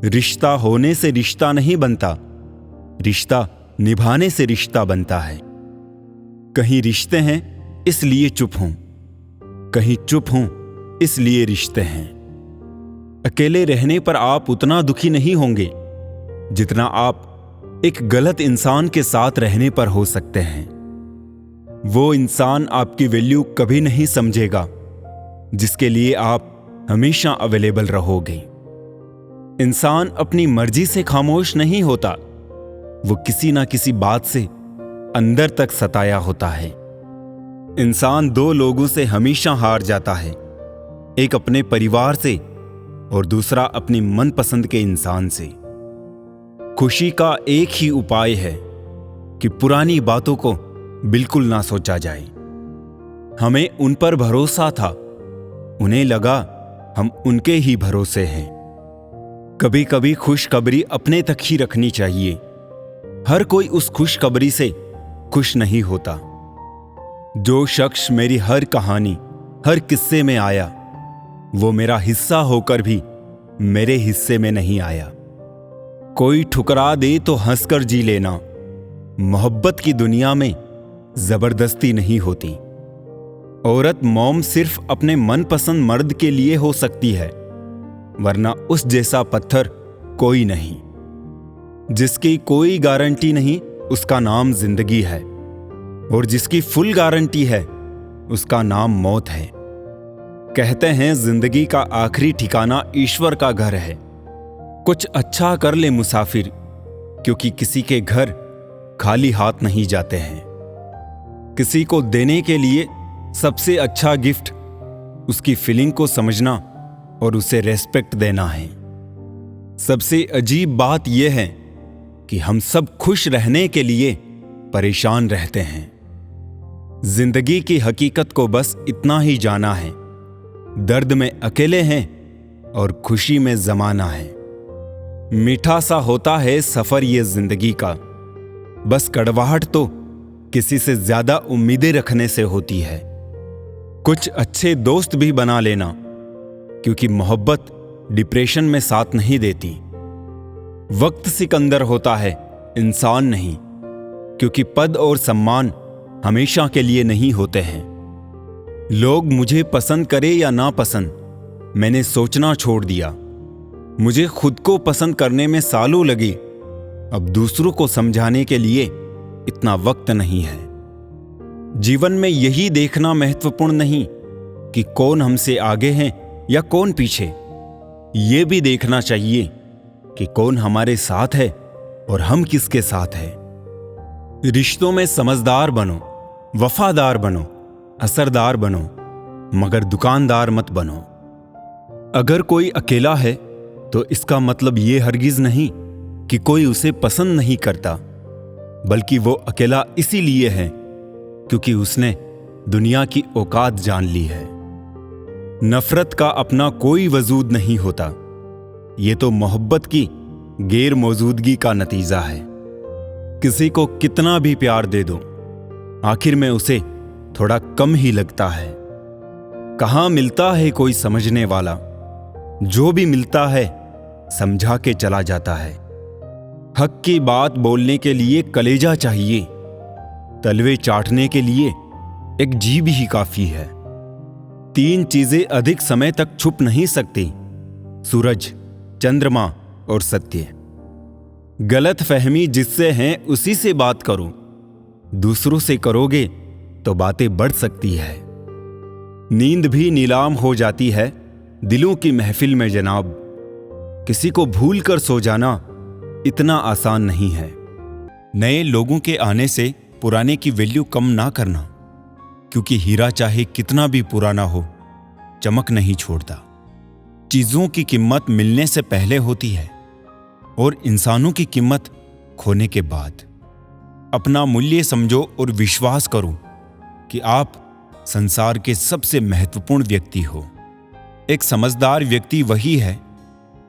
रिश्ता होने से रिश्ता नहीं बनता, रिश्ता निभाने से रिश्ता बनता है। कहीं रिश्ते हैं इसलिए चुप हूं, कहीं चुप हूं इसलिए रिश्ते हैं। अकेले रहने पर आप उतना दुखी नहीं होंगे जितना आप एक गलत इंसान के साथ रहने पर हो सकते हैं। वो इंसान आपकी वैल्यू कभी नहीं समझेगा जिसके लिए आप हमेशा अवेलेबल रहोगे। इंसान अपनी मर्जी से खामोश नहीं होता, वो किसी ना किसी बात से अंदर तक सताया होता है। इंसान दो लोगों से हमेशा हार जाता है, एक अपने परिवार से और दूसरा अपनी मनपसंद के इंसान से। खुशी का एक ही उपाय है कि पुरानी बातों को बिल्कुल ना सोचा जाए। हमें उन पर भरोसा था, उन्हें लगा हम उनके ही भरोसे हैं। कभी कभी खुशखबरी अपने तक ही रखनी चाहिए। हर कोई उस खुशखबरी से खुश नहीं होता। जो शख्स मेरी हर कहानी, हर किस्से में आया, वो मेरा हिस्सा होकर भी मेरे हिस्से में नहीं आया। कोई ठुकरा दे तो हंसकर जी लेना। मोहब्बत की दुनिया में जबरदस्ती नहीं होती। औरत मॉम सिर्फ अपने मनपसंद मर्द के लिए हो सकती है, वरना उस जैसा पत्थर कोई नहीं। जिसकी कोई गारंटी नहीं उसका नाम जिंदगी है, और जिसकी फुल गारंटी है उसका नाम मौत है। कहते हैं जिंदगी का आखिरी ठिकाना ईश्वर का घर है। कुछ अच्छा कर ले मुसाफिर, क्योंकि किसी के घर खाली हाथ नहीं जाते हैं। किसी को देने के लिए सबसे अच्छा गिफ्ट उसकी फीलिंग को समझना और उसे रेस्पेक्ट देना है। सबसे अजीब बात यह है कि हम सब खुश रहने के लिए परेशान रहते हैं। जिंदगी की हकीकत को बस इतना ही जाना है, दर्द में अकेले हैं और खुशी में जमाना है। मीठा सा होता है सफर ये जिंदगी का, बस कड़वाहट तो किसी से ज्यादा उम्मीदें रखने से होती है। कुछ अच्छे दोस्त भी बना लेना, क्योंकि मोहब्बत डिप्रेशन में साथ नहीं देती। वक्त सिकंदर होता है, इंसान नहीं, क्योंकि पद और सम्मान हमेशा के लिए नहीं होते हैं। लोग मुझे पसंद करे या ना पसंद, मैंने सोचना छोड़ दिया। मुझे खुद को पसंद करने में सालों लगे, अब दूसरों को समझाने के लिए इतना वक्त नहीं है। जीवन में यही देखना महत्वपूर्ण नहीं कि कौन हमसे आगे हैं या कौन पीछे। ये भी देखना चाहिए कि कौन हमारे साथ है और हम किसके साथ हैं। रिश्तों में समझदार बनो, वफादार बनो, असरदार बनो, मगर दुकानदार मत बनो। अगर कोई अकेला है तो इसका मतलब ये हरगिज नहीं कि कोई उसे पसंद नहीं करता, बल्कि वो अकेला इसीलिए है क्योंकि उसने दुनिया की औकात जान ली है। नफरत का अपना कोई वजूद नहीं होता, ये तो मोहब्बत की गैर मौजूदगी का नतीजा है। किसी को कितना भी प्यार दे दो, आखिर में उसे थोड़ा कम ही लगता है। कहाँ मिलता है कोई समझने वाला, जो भी मिलता है समझा के चला जाता है। हक की बात बोलने के लिए कलेजा चाहिए, तलवे चाटने के लिए एक जीभ ही काफी है। 3 चीजें अधिक समय तक छुप नहीं सकती, सूरज, चंद्रमा और सत्य। गलत फहमी जिससे है उसी से बात करो, दूसरों से करोगे तो बातें बढ़ सकती है। नींद भी नीलाम हो जाती है दिलों की महफिल में जनाब। किसी को भूल कर सो जाना इतना आसान नहीं है। नए लोगों के आने से पुराने की वैल्यू कम ना करना, क्योंकि हीरा चाहे कितना भी पुराना हो चमक नहीं छोड़ता। चीजों की कीमत मिलने से पहले होती है और इंसानों की कीमत खोने के बाद। अपना मूल्य समझो और विश्वास करो कि आप संसार के सबसे महत्वपूर्ण व्यक्ति हो। एक समझदार व्यक्ति वही है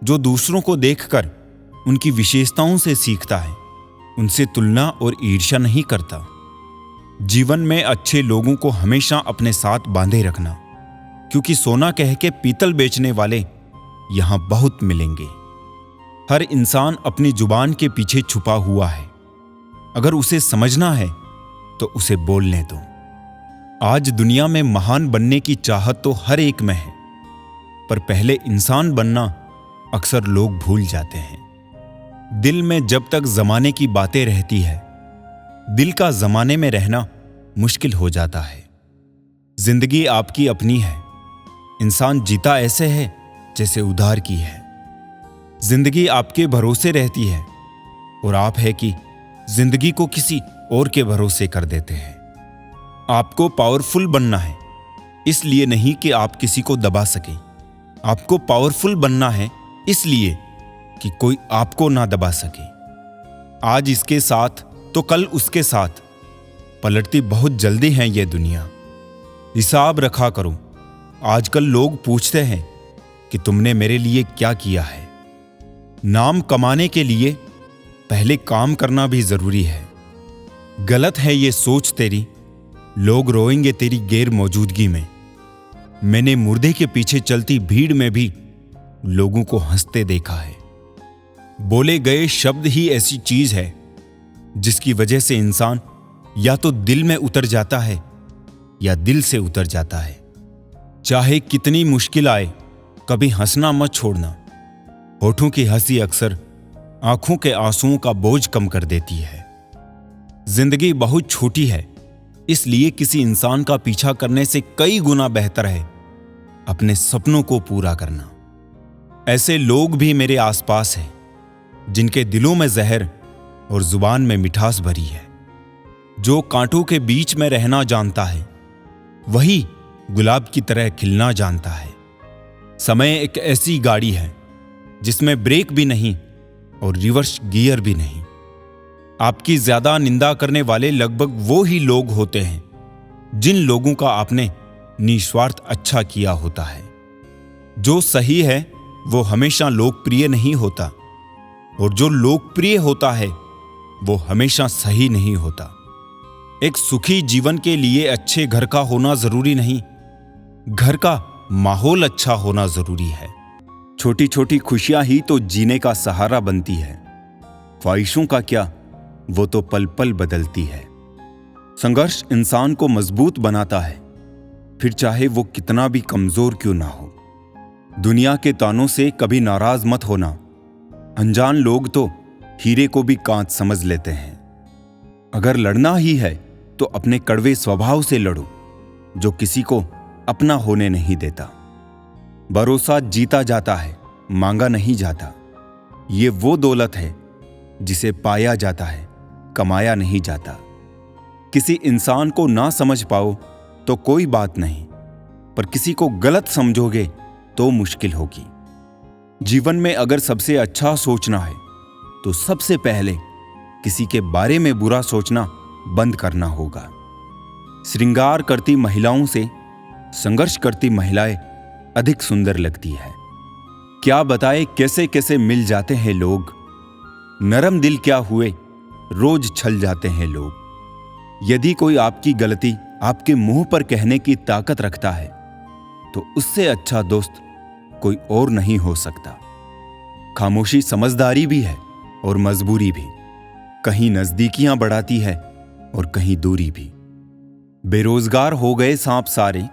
जो दूसरों को देखकर उनकी विशेषताओं से सीखता है, उनसे तुलना और ईर्ष्या नहीं करता। जीवन में अच्छे लोगों को हमेशा अपने साथ बांधे रखना, क्योंकि सोना कह के पीतल बेचने वाले यहां बहुत मिलेंगे। हर इंसान अपनी जुबान के पीछे छुपा हुआ है। अगर उसे समझना है तो उसे बोलने दो। आज दुनिया में महान बनने की चाहत तो हर एक में है, पर पहले इंसान बनना अक्सर लोग भूल जाते हैं। दिल में जब तक जमाने की बातें रहती है, दिल का जमाने में रहना मुश्किल हो जाता है। जिंदगी आपकी अपनी है। इंसान जीता ऐसे है जैसे उधार की है। जिंदगी आपके भरोसे रहती है और आप है कि जिंदगी को किसी और के भरोसे कर देते हैं। आपको पावरफुल बनना है, इसलिए नहीं कि आप किसी को दबा सके। आपको पावरफुल बनना है इसलिए कि कोई आपको ना दबा सके। आज इसके साथ तो कल उसके साथ, पलटती बहुत जल्दी है ये दुनिया। हिसाब रखा करो। आजकल लोग पूछते हैं कि तुमने मेरे लिए क्या किया है। नाम कमाने के लिए पहले काम करना भी जरूरी है। गलत है ये सोच तेरी, लोग रोएंगे तेरी गैर मौजूदगी में। मैंने मुर्दे के पीछे चलती भीड़ में भी लोगों को हंसते देखा है। बोले गए शब्द ही ऐसी चीज है जिसकी वजह से इंसान या तो दिल में उतर जाता है या दिल से उतर जाता है। चाहे कितनी मुश्किल आए, कभी हंसना मत छोड़ना। होठों की हंसी अक्सर आंखों के आंसुओं का बोझ कम कर देती है। जिंदगी बहुत छोटी है, इसलिए किसी इंसान का पीछा करने से कई गुना बेहतर है अपने सपनों को पूरा करना। ऐसे लोग भी मेरे आसपास हैं जिनके दिलों में जहर और जुबान में मिठास भरी है। जो कांटों के बीच में रहना जानता है, वही गुलाब की तरह खिलना जानता है। समय एक ऐसी गाड़ी है जिसमें ब्रेक भी नहीं और रिवर्स गियर भी नहीं। आपकी ज्यादा निंदा करने वाले लगभग वो ही लोग होते हैं जिन लोगों का आपने निस्वार्थ अच्छा किया होता है। जो सही है वो हमेशा लोकप्रिय नहीं होता, और जो लोकप्रिय होता है वो हमेशा सही नहीं होता। एक सुखी जीवन के लिए अच्छे घर का होना जरूरी नहीं, घर का माहौल अच्छा होना जरूरी है। छोटी छोटी खुशियां ही तो जीने का सहारा बनती है। ख्वाहिशों का क्या, वो तो पल पल बदलती है। संघर्ष इंसान को मजबूत बनाता है, फिर चाहे वो कितना भी कमजोर क्यों ना हो। दुनिया के तानों से कभी नाराज मत होना। अनजान लोग तो हीरे को भी कांच समझ लेते हैं। अगर लड़ना ही है तो अपने कड़वे स्वभाव से लड़ो जो किसी को अपना होने नहीं देता। भरोसा जीता जाता है, मांगा नहीं जाता। ये वो दौलत है जिसे पाया जाता है, कमाया नहीं जाता। किसी इंसान को ना समझ पाओ तो कोई बात नहीं, पर किसी को गलत समझोगे तो मुश्किल होगी। जीवन में अगर सबसे अच्छा सोचना है तो सबसे पहले किसी के बारे में बुरा सोचना बंद करना होगा। श्रृंगार करती महिलाओं से संघर्ष करती महिलाएं अधिक सुंदर लगती है। क्या बताए कैसे कैसे मिल जाते हैं लोग। नरम दिल क्या हुए, रोज छल जाते हैं लोग। यदि कोई आपकी गलती आपके मुंह पर कहने की ताकत रखता है तो उससे अच्छा दोस्त कोई और नहीं हो सकता। खामोशी समझदारी भी है और मजबूरी भी। कहीं नजदीकियां बढ़ाती है और कहीं दूरी भी। बेरोजगार हो गए सांप सारे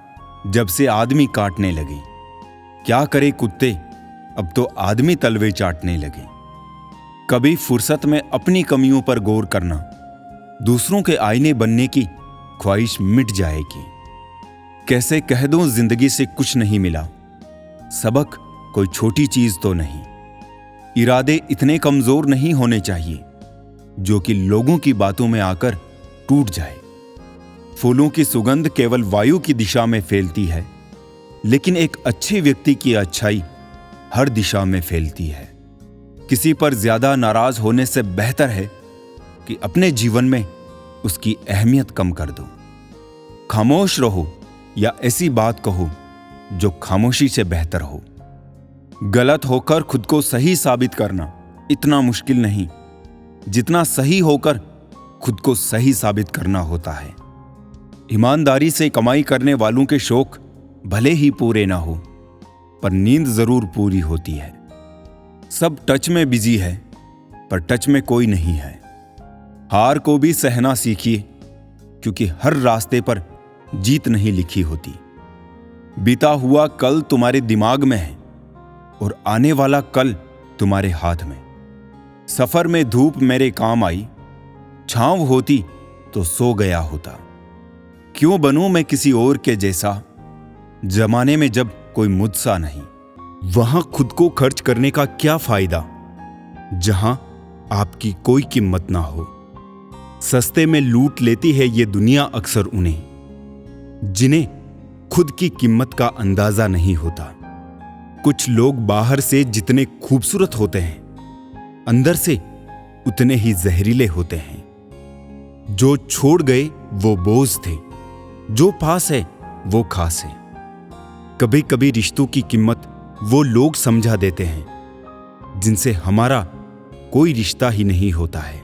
जब से आदमी काटने लगे। क्या करे कुत्ते, अब तो आदमी तलवे चाटने लगे। कभी फुर्सत में अपनी कमियों पर गौर करना, दूसरों के आईने बनने की ख्वाहिश मिट जाएगी। कैसे कह दूं जिंदगी से कुछ नहीं मिला, सबक कोई छोटी चीज तो नहीं। इरादे इतने कमजोर नहीं होने चाहिए जो कि लोगों की बातों में आकर टूट जाए। फूलों की सुगंध केवल वायु की दिशा में फैलती है, लेकिन एक अच्छे व्यक्ति की अच्छाई हर दिशा में फैलती है। किसी पर ज्यादा नाराज होने से बेहतर है कि अपने जीवन में उसकी अहमियत कम कर दो। खामोश रहो या ऐसी बात कहो जो खामोशी से बेहतर हो। गलत होकर खुद को सही साबित करना इतना मुश्किल नहीं जितना सही होकर खुद को सही साबित करना होता है। ईमानदारी से कमाई करने वालों के शौक भले ही पूरे ना हो, पर नींद जरूर पूरी होती है। सब टच में बिजी है, पर टच में कोई नहीं है। हार को भी सहना सीखिए, क्योंकि हर रास्ते पर जीत नहीं लिखी होती। बीता हुआ कल तुम्हारे दिमाग में है और आने वाला कल तुम्हारे हाथ में। सफर में धूप मेरे काम आई, छांव होती तो सो गया होता। क्यों बनूं मैं किसी और के जैसा, जमाने में जब कोई मुझसा नहीं। वहां खुद को खर्च करने का क्या फायदा, जहां आपकी कोई कीमत ना हो। सस्ते में लूट लेती है ये दुनिया अक्सर उन्हें, जिन्हें खुद की कीमत का अंदाजा नहीं होता। कुछ लोग बाहर से जितने खूबसूरत होते हैं, अंदर से उतने ही जहरीले होते हैं। जो छोड़ गए वो बोझ थे, जो पास है वो खास है। कभी कभी रिश्तों की कीमत वो लोग समझा देते हैं जिनसे हमारा कोई रिश्ता ही नहीं होता है।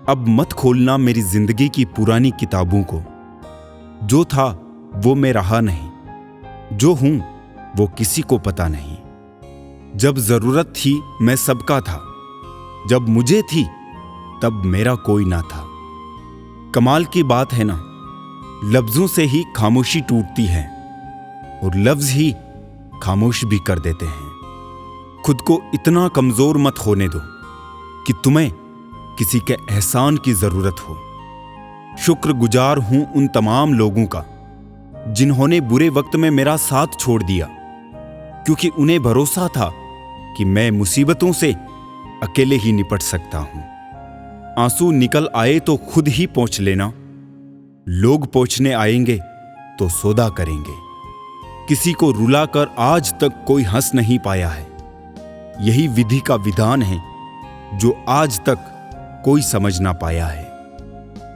अब मत खोलना मेरी जिंदगी की पुरानी किताबों को। जो था वो मैं रहा नहीं, जो हूं वो किसी को पता नहीं। जब जरूरत थी मैं सबका था, जब मुझे थी तब मेरा कोई ना था। कमाल की बात है ना, लफ्जों से ही खामोशी टूटती है और लफ्ज ही खामोश भी कर देते हैं। खुद को इतना कमजोर मत होने दो कि तुम्हें किसी के एहसान की जरूरत हो। शुक्रगुजार हूं उन तमाम लोगों का जिन्होंने बुरे वक्त में मेरा साथ छोड़ दिया, क्योंकि उन्हें भरोसा था कि मैं मुसीबतों से अकेले ही निपट सकता हूं। आंसू निकल आए तो खुद ही पोंछ लेना, लोग पोंछने आएंगे तो सौदा करेंगे। किसी को रुलाकर आज तक कोई हंस नहीं पाया है। यही विधि का विधान है जो आज तक कोई समझ ना पाया है।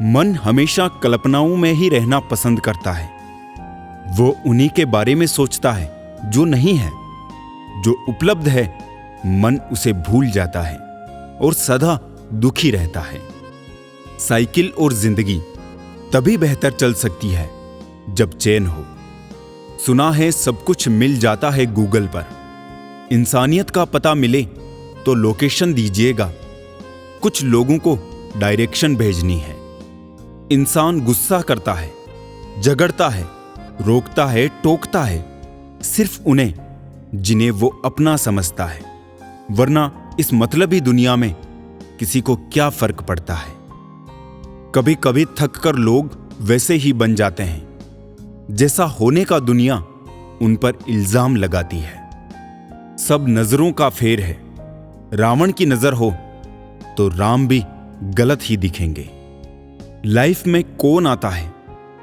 मन हमेशा कल्पनाओं में ही रहना पसंद करता है। वो उन्हीं के बारे में सोचता है जो नहीं है। जो उपलब्ध है मन उसे भूल जाता है और सदा दुखी रहता है। साइकिल और जिंदगी तभी बेहतर चल सकती है जब चैन हो। सुना है सब कुछ मिल जाता है गूगल पर। इंसानियत का पता मिले तो लोकेशन दीजिएगा। कुछ लोगों को डायरेक्शन भेजनी है। इंसान गुस्सा करता है, झगड़ता है, रोकता है, टोकता है, सिर्फ उन्हें जिन्हें वो अपना समझता है। वरना इस मतलबी दुनिया में किसी को क्या फर्क पड़ता है। कभी कभी थक कर लोग वैसे ही बन जाते हैं जैसा होने का दुनिया उन पर इल्जाम लगाती है। सब नजरों का फेर है। रावण की नजर हो तो राम भी गलत ही दिखेंगे। लाइफ में कौन आता है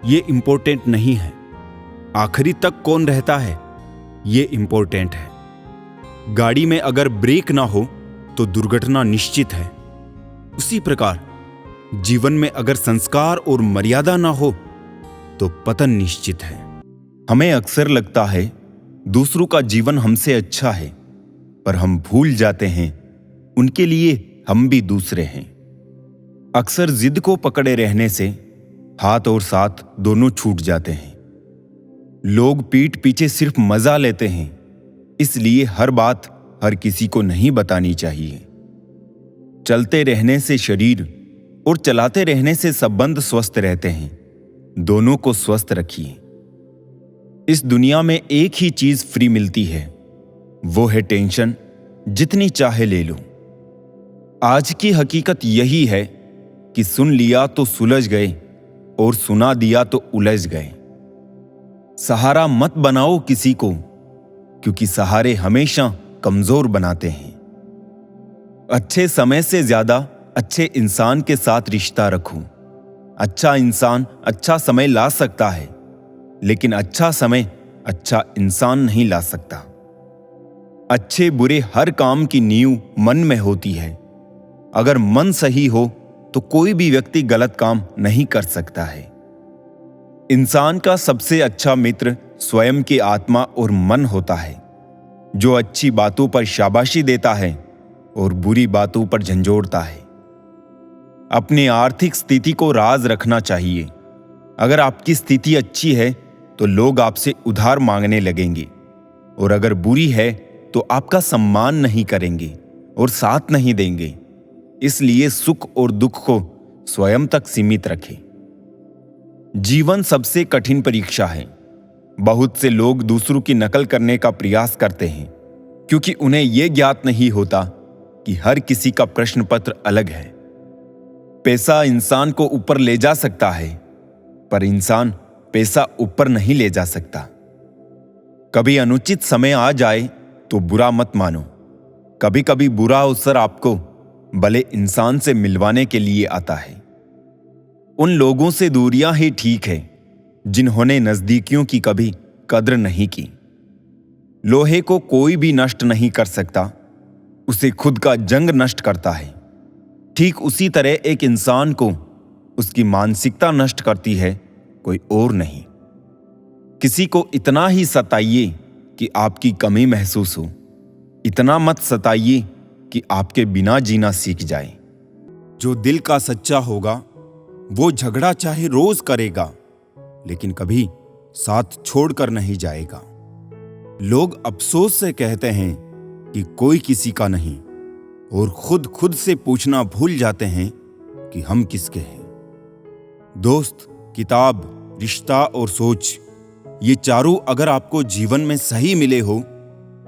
ये इंपॉर्टेंट नहीं है, आखिरी तक कौन रहता है ये इंपॉर्टेंट है। गाड़ी में अगर ब्रेक ना हो तो दुर्घटना निश्चित है। उसी प्रकार जीवन में अगर संस्कार और मर्यादा ना हो तो पतन निश्चित है। हमें अक्सर लगता है दूसरों का जीवन हमसे अच्छा है, पर हम भूल जाते हैं उनके लिए हम भी दूसरे हैं। अक्सर जिद को पकड़े रहने से हाथ और साथ दोनों छूट जाते हैं। लोग पीठ पीछे सिर्फ मजा लेते हैं, इसलिए हर बात हर किसी को नहीं बतानी चाहिए। चलते रहने से शरीर और चलाते रहने से संबंध स्वस्थ रहते हैं। दोनों को स्वस्थ रखिए। इस दुनिया में एक ही चीज फ्री मिलती है, वो है टेंशन। जितनी चाहे ले लो। आज की हकीकत यही है कि सुन लिया तो सुलझ गए और सुना दिया तो उलझ गए। सहारा मत बनाओ किसी को, क्योंकि सहारे हमेशा कमजोर बनाते हैं। अच्छे समय से ज्यादा अच्छे इंसान के साथ रिश्ता रखो। अच्छा इंसान अच्छा समय ला सकता है, लेकिन अच्छा समय अच्छा इंसान नहीं ला सकता। अच्छे बुरे हर काम की नींव मन में होती है। अगर मन सही हो तो कोई भी व्यक्ति गलत काम नहीं कर सकता है। इंसान का सबसे अच्छा मित्र स्वयं की आत्मा और मन होता है, जो अच्छी बातों पर शाबाशी देता है और बुरी बातों पर झंझोड़ता है। अपनी आर्थिक स्थिति को राज रखना चाहिए। अगर आपकी स्थिति अच्छी है तो लोग आपसे उधार मांगने लगेंगे, और अगर बुरी है तो आपका सम्मान नहीं करेंगे और साथ नहीं देंगे। इसलिए सुख और दुख को स्वयं तक सीमित रखें। जीवन सबसे कठिन परीक्षा है। बहुत से लोग दूसरों की नकल करने का प्रयास करते हैं क्योंकि उन्हें यह ज्ञात नहीं होता कि हर किसी का प्रश्न पत्र अलग है। पैसा इंसान को ऊपर ले जा सकता है, पर इंसान पैसा ऊपर नहीं ले जा सकता। कभी अनुचित समय आ जाए तो बुरा मत मानो। कभी कभी बुरा अवसर आपको भले इंसान से मिलवाने के लिए आता है। उन लोगों से दूरियां ही ठीक है जिन्होंने नजदीकियों की कभी कद्र नहीं की। लोहे को कोई भी नष्ट नहीं कर सकता, उसे खुद का जंग नष्ट करता है। ठीक उसी तरह एक इंसान को उसकी मानसिकता नष्ट करती है, कोई और नहीं। किसी को इतना ही सताइए कि आपकी कमी महसूस हो, इतना मत सताइए कि आपके बिना जीना सीख जाए। जो दिल का सच्चा होगा वो झगड़ा चाहे रोज करेगा, लेकिन कभी साथ छोड़कर नहीं जाएगा। लोग अफसोस से कहते हैं कि कोई किसी का नहीं, और खुद से पूछना भूल जाते हैं कि हम किसके हैं। दोस्त, किताब, रिश्ता और सोच, ये चारों अगर आपको जीवन में सही मिले हो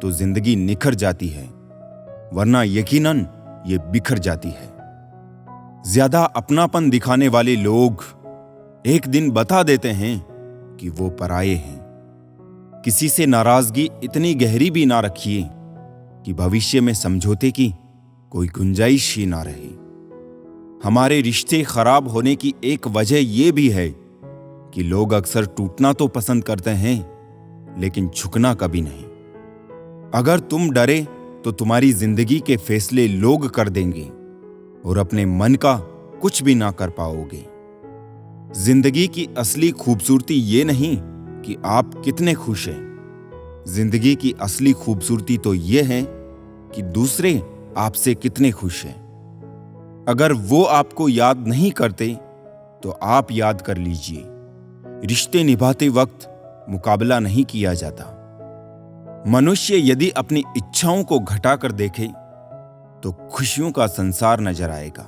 तो जिंदगी निखर जाती है, वरना यकीनन ये बिखर जाती है। ज्यादा अपनापन दिखाने वाले लोग एक दिन बता देते हैं कि वो पराये हैं। किसी से नाराजगी इतनी गहरी भी ना रखिए कि भविष्य में समझौते की कोई गुंजाइश ही ना रहे। हमारे रिश्ते खराब होने की एक वजह यह भी है कि लोग अक्सर टूटना तो पसंद करते हैं, लेकिन झुकना कभी नहीं। अगर तुम डरे तो तुम्हारी जिंदगी के फैसले लोग कर देंगे और अपने मन का कुछ भी ना कर पाओगे। जिंदगी की असली खूबसूरती ये नहीं कि आप कितने खुश हैं। जिंदगी की असली खूबसूरती तो ये है कि दूसरे आपसे कितने खुश हैं। अगर वो आपको याद नहीं करते तो आप याद कर लीजिए। रिश्ते निभाते वक्त मुकाबला नहीं किया जाता। मनुष्य यदि अपनी इच्छाओं को घटाकर देखे तो खुशियों का संसार नजर आएगा।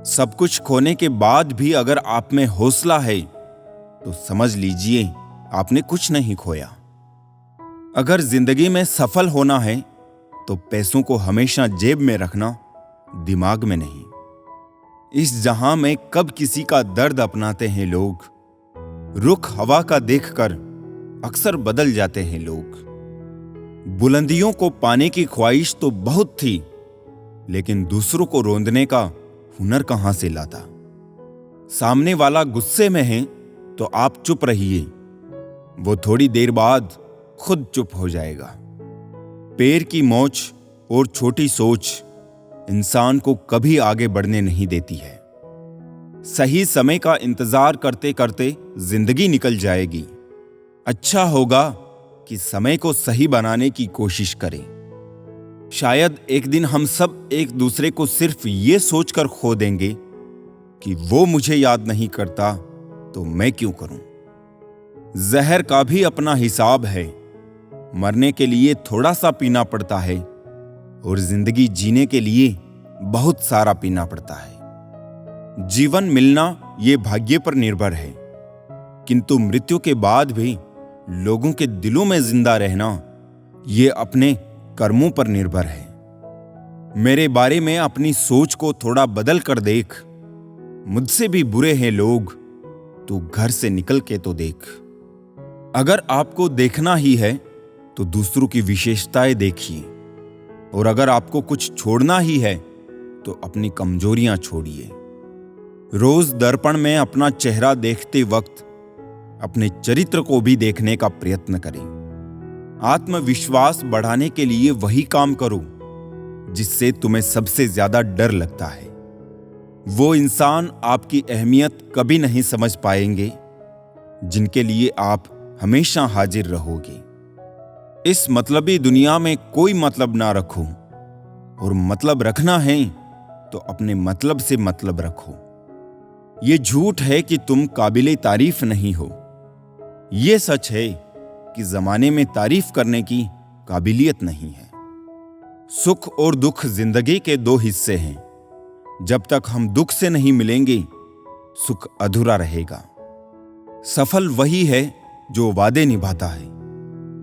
सब कुछ खोने के बाद भी अगर आप में हौसला है तो समझ लीजिए आपने कुछ नहीं खोया। अगर जिंदगी में सफल होना है तो पैसों को हमेशा जेब में रखना, दिमाग में नहीं। इस जहां में कब किसी का दर्द अपनाते हैं लोग। रुख हवा का देखकर अक्सर बदल जाते हैं लोग। बुलंदियों को पाने की ख्वाहिश तो बहुत थी, लेकिन दूसरों को रोंदने का हुनर कहां से लाता। सामने वाला गुस्से में है तो आप चुप रहिए, वो थोड़ी देर बाद खुद चुप हो जाएगा। पैर की मोच और छोटी सोच इंसान को कभी आगे बढ़ने नहीं देती है। सही समय का इंतजार करते करते जिंदगी निकल जाएगी। अच्छा होगा कि समय को सही बनाने की कोशिश करें। शायद एक दिन हम सब एक दूसरे को सिर्फ ये सोचकर खो देंगे कि वो मुझे याद नहीं करता तो मैं क्यों करूं। जहर का भी अपना हिसाब है। मरने के लिए थोड़ा सा पीना पड़ता है और जिंदगी जीने के लिए बहुत सारा पीना पड़ता है। जीवन मिलना ये भाग्य पर निर्भर है, किंतु मृत्यु के बाद भी लोगों के दिलों में जिंदा रहना ये अपने कर्मों पर निर्भर है। मेरे बारे में अपनी सोच को थोड़ा बदल कर देख। मुझसे भी बुरे हैं लोग, तू घर से निकल के तो देख। अगर आपको देखना ही है तो दूसरों की विशेषताएं देखिए, और अगर आपको कुछ छोड़ना ही है तो अपनी कमजोरियां छोड़िए। रोज दर्पण में अपना चेहरा देखते वक्त अपने चरित्र को भी देखने का प्रयत्न करें। आत्मविश्वास बढ़ाने के लिए वही काम करो जिससे तुम्हें सबसे ज्यादा डर लगता है। वो इंसान आपकी अहमियत कभी नहीं समझ पाएंगे जिनके लिए आप हमेशा हाजिर रहोगे। इस मतलबी दुनिया में कोई मतलब ना रखो, और मतलब रखना है तो अपने मतलब से मतलब रखो। ये झूठ है कि तुम काबिले तारीफ नहीं हो। ये सच है कि जमाने में तारीफ करने की काबिलियत नहीं है। सुख और दुख जिंदगी के दो हिस्से हैं। जब तक हम दुख से नहीं मिलेंगे, सुख अधूरा रहेगा। सफल वही है जो वादे निभाता है,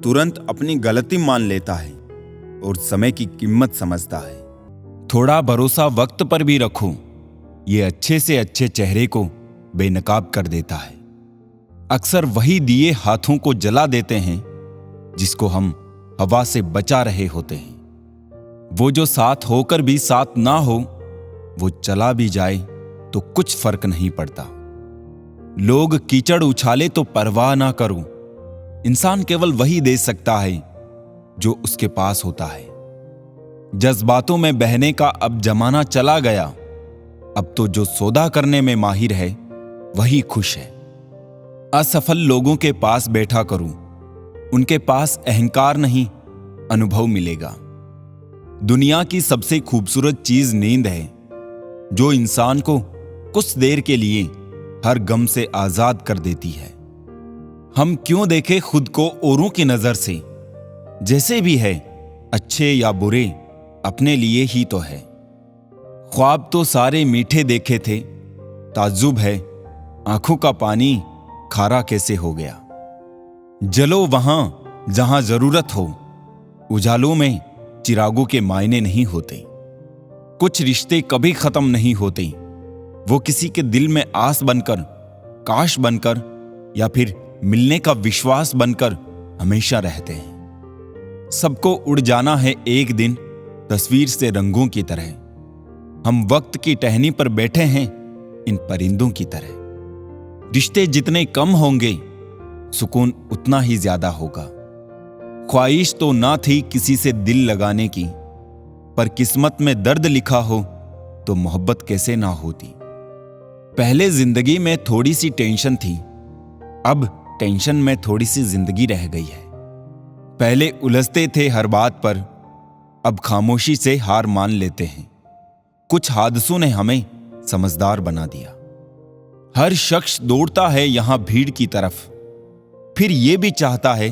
तुरंत अपनी गलती मान लेता है और समय की कीमत समझता है। थोड़ा भरोसा वक्त पर भी रखो, ये अच्छे से अच्छे चेहरे को बेनकाब कर देता है। अक्सर वही दिए हाथों को जला देते हैं जिसको हम हवा से बचा रहे होते हैं। वो जो साथ होकर भी साथ ना हो, वो चला भी जाए तो कुछ फर्क नहीं पड़ता। लोग कीचड़ उछाले तो परवाह ना करो। इंसान केवल वही दे सकता है जो उसके पास होता है। जज्बातों में बहने का अब जमाना चला गया। अब तो जो सौदा करने में माहिर है वही खुश है। असफल लोगों के पास बैठा करूं, उनके पास अहंकार नहीं, अनुभव मिलेगा। दुनिया की सबसे खूबसूरत चीज नींद है, जो इंसान को कुछ देर के लिए हर गम से आजाद कर देती है। हम क्यों देखें खुद को औरों की नजर से? जैसे भी है, अच्छे या बुरे, अपने लिए ही तो है। ख्वाब तो सारे मीठे देखे थे, ताज्जुब है आंखों का पानी खारा कैसे हो गया। जलो वहां जहां जरूरत हो, उजालों में चिरागों के मायने नहीं होते। कुछ रिश्ते कभी खत्म नहीं होते, वो किसी के दिल में आस बनकर, काश बनकर या फिर मिलने का विश्वास बनकर हमेशा रहते हैं। सबको उड़ जाना है एक दिन, तस्वीर से रंगों की तरह। हम वक्त की टहनी पर बैठे हैं इन परिंदों की तरह। रिश्ते जितने कम होंगे, सुकून उतना ही ज्यादा होगा। ख्वाहिश तो ना थी किसी से दिल लगाने की, पर किस्मत में दर्द लिखा हो तो मोहब्बत कैसे ना होती। पहले जिंदगी में थोड़ी सी टेंशन थी, अब टेंशन में थोड़ी सी जिंदगी रह गई है। पहले उलझते थे हर बात पर, अब खामोशी से हार मान लेते हैं। कुछ हादसों ने हमें समझदार बना दिया। हर शख्स दौड़ता है यहां भीड़ की तरफ, फिर यह भी चाहता है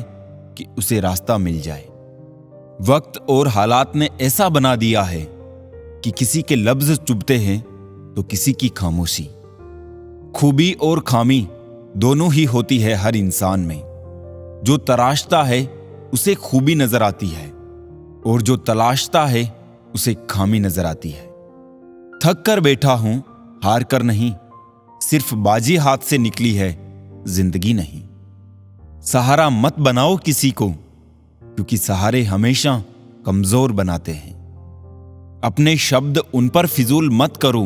कि उसे रास्ता मिल जाए। वक्त और हालात ने ऐसा बना दिया है कि किसी के लफ्ज चुभते हैं तो किसी की खामोशी। खूबी और खामी दोनों ही होती है हर इंसान में। जो तराशता है उसे खूबी नजर आती है, और जो तलाशता है उसे खामी नजर आती है। थक कर बैठा हूं, हार कर नहीं, सिर्फ बाजी हाथ से निकली है, जिंदगी नहीं। सहारा मत बनाओ किसी को, क्योंकि सहारे हमेशा कमजोर बनाते हैं। अपने शब्द उन पर फिजूल मत करो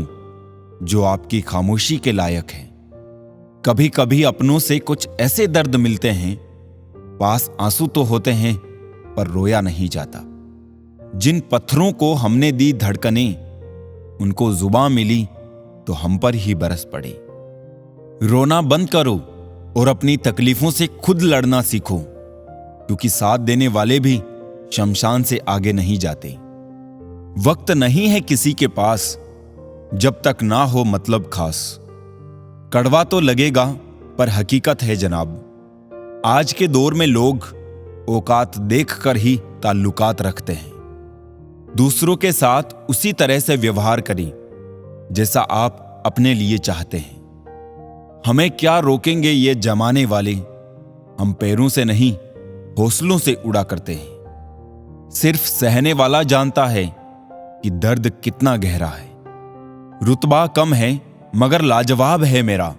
जो आपकी खामोशी के लायक हैं। कभी कभी अपनों से कुछ ऐसे दर्द मिलते हैं, पास आंसू तो होते हैं पर रोया नहीं जाता। जिन पत्थरों को हमने दी धड़कनें, उनको जुबां मिली तो हम पर ही बरस पड़ी। रोना बंद करो और अपनी तकलीफों से खुद लड़ना सीखो, क्योंकि साथ देने वाले भी शमशान से आगे नहीं जाते। वक्त नहीं है किसी के पास जब तक ना हो मतलब खास। कड़वा तो लगेगा पर हकीकत है जनाब। आज के दौर में लोग औकात देखकर ही ताल्लुकात रखते हैं। दूसरों के साथ उसी तरह से व्यवहार करें जैसा आप अपने लिए चाहते हैं। हमें क्या रोकेंगे ये जमाने वाले, हम पैरों से नहीं हौसलों से उड़ा करते हैं। सिर्फ सहने वाला जानता है कि दर्द कितना गहरा है। रुतबा कम है मगर लाजवाब है मेरा,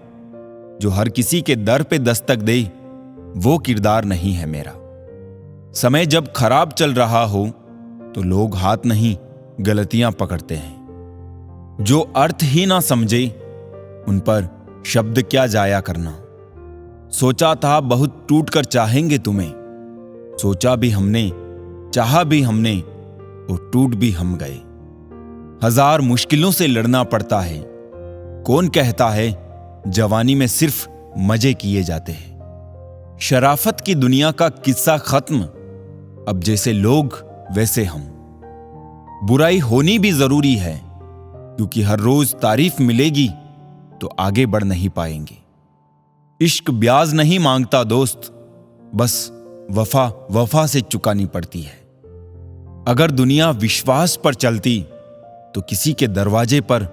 जो हर किसी के दर पे दस्तक दे वो किरदार नहीं है मेरा। समय जब खराब चल रहा हो तो लोग हाथ नहीं गलतियां पकड़ते हैं। जो अर्थ ही ना समझे उन पर शब्द क्या जाया करना। सोचा था बहुत टूट कर चाहेंगे तुम्हें, सोचा भी हमने, चाहा भी हमने और टूट भी हम गए। हजार मुश्किलों से लड़ना पड़ता है। कौन कहता है जवानी में सिर्फ मजे किए जाते हैं। शराफत की दुनिया का किस्सा खत्म, अब जैसे लोग वैसे हम। बुराई होनी भी जरूरी है, क्योंकि हर रोज तारीफ मिलेगी तो आगे बढ़ नहीं पाएंगे। इश्क ब्याज नहीं मांगता दोस्त, बस वफा वफा से चुकानी पड़ती है। अगर दुनिया विश्वास पर चलती तो किसी के दरवाजे पर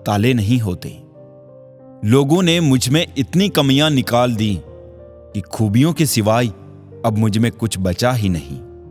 ताले नहीं होते। लोगों ने मुझ में इतनी कमियां निकाल दी कि खूबियों के सिवाय अब मुझ में कुछ बचा ही नहीं।